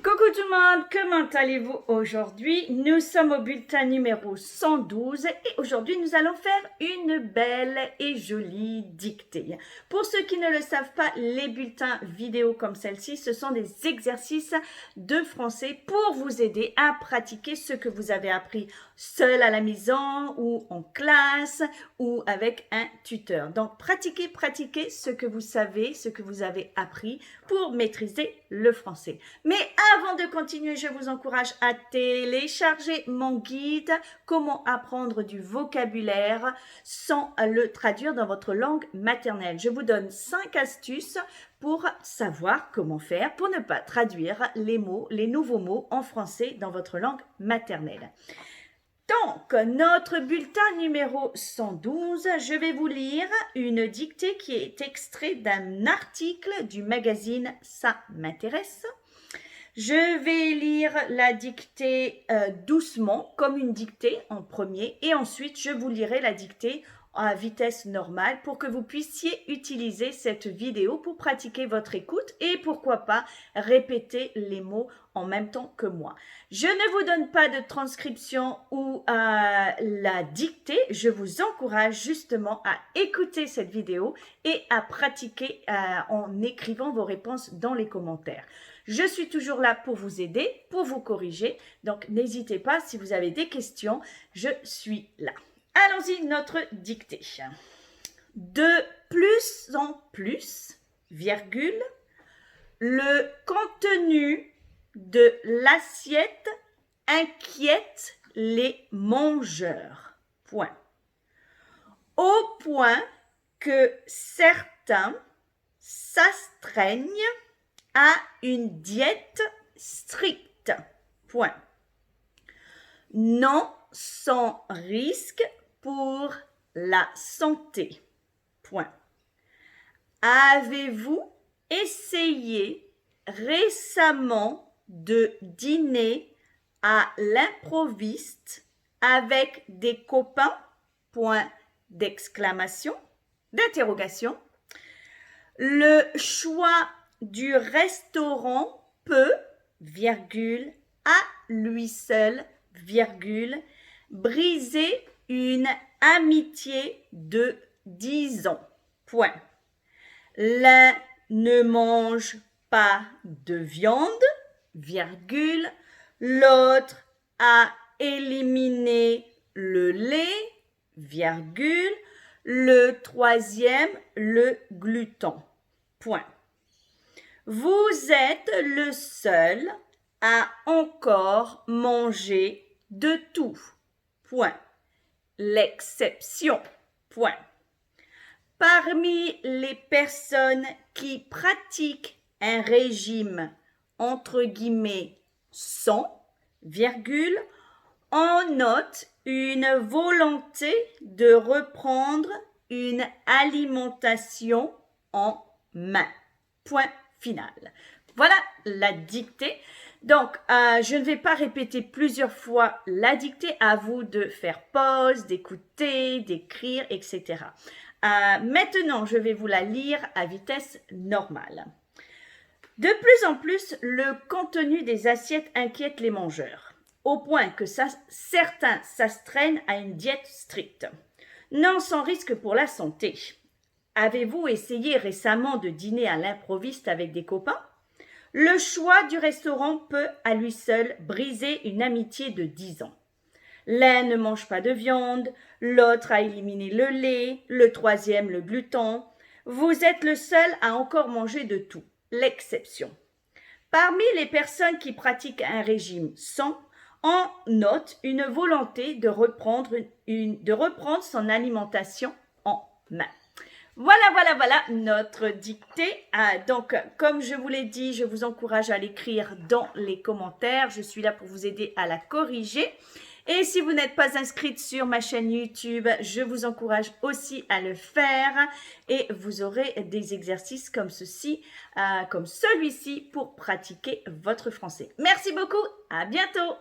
Coucou tout le monde, comment allez-vous aujourd'hui? Nous sommes au bulletin numéro 112 et aujourd'hui nous allons faire une belle et jolie dictée. Pour ceux qui ne le savent pas, les bulletins vidéo comme celle-ci, ce sont des exercices de français pour vous aider à pratiquer ce que vous avez appris seul à la maison ou en classe ou avec un tuteur. Donc pratiquez ce que vous savez, ce que vous avez appris pour maîtriser le français. Mais avant de continuer, je vous encourage à télécharger mon guide « Comment apprendre du vocabulaire sans le traduire dans votre langue maternelle ». Je vous donne 5 astuces pour savoir comment faire pour ne pas traduire les mots, les nouveaux mots en français dans votre langue maternelle. Donc, notre bulletin numéro 112, je vais vous lire une dictée qui est extrait d'un article du magazine « Ça m'intéresse ». Je vais lire la dictée doucement, comme une dictée en premier, et ensuite je vous lirai la dictée à vitesse normale pour que vous puissiez utiliser cette vidéo pour pratiquer votre écoute et pourquoi pas répéter les mots en même temps que moi. Je ne vous donne pas de transcription ou la dictée, je vous encourage justement à écouter cette vidéo et à pratiquer en écrivant vos réponses dans les commentaires. Je suis toujours là pour vous aider, pour vous corriger, donc n'hésitez pas si vous avez des questions, je suis là. Allons-y, notre dictée. De plus en plus, virgule, le contenu de l'assiette inquiète les mangeurs. Point. Au point que certains s'astreignent à une diète stricte. Point. Non sans risque pour la santé. Point. Avez-vous essayé récemment de dîner à l'improviste avec des copains? Point d'exclamation, d'interrogation. Le choix du restaurant peut, virgule, à lui seul, virgule, briser une amitié de 10 ans. Point. L'un ne mange pas de viande, virgule, l'autre a éliminé le lait, virgule, le troisième le gluten. Point. Vous êtes le seul à encore manger de tout. Point. L'exception. Point. Parmi les personnes qui pratiquent un régime entre guillemets sans, virgule, on note une volonté de reprendre une alimentation en main. Point final. Voilà la dictée. Donc, je ne vais pas répéter plusieurs fois la dictée, à vous de faire pause, d'écouter, d'écrire, etc. Maintenant, je vais vous la lire à vitesse normale. De plus en plus, le contenu des assiettes inquiète les mangeurs, au point que certains s'astreignent à une diète stricte. Non sans risque pour la santé. Avez-vous essayé récemment de dîner à l'improviste avec des copains? Le choix du restaurant peut, à lui seul, briser une amitié de 10 ans. L'un ne mange pas de viande, l'autre a éliminé le lait, le troisième le gluten. Vous êtes le seul à encore manger de tout, l'exception. Parmi les personnes qui pratiquent un régime sans, on note une volonté de reprendre son alimentation en main. Voilà notre dictée. Donc, comme je vous l'ai dit, je vous encourage à l'écrire dans les commentaires. Je suis là pour vous aider à la corriger. Et si vous n'êtes pas inscrite sur ma chaîne YouTube, je vous encourage aussi à le faire. Et vous aurez des exercices comme ceci, comme celui-ci pour pratiquer votre français. Merci beaucoup, à bientôt.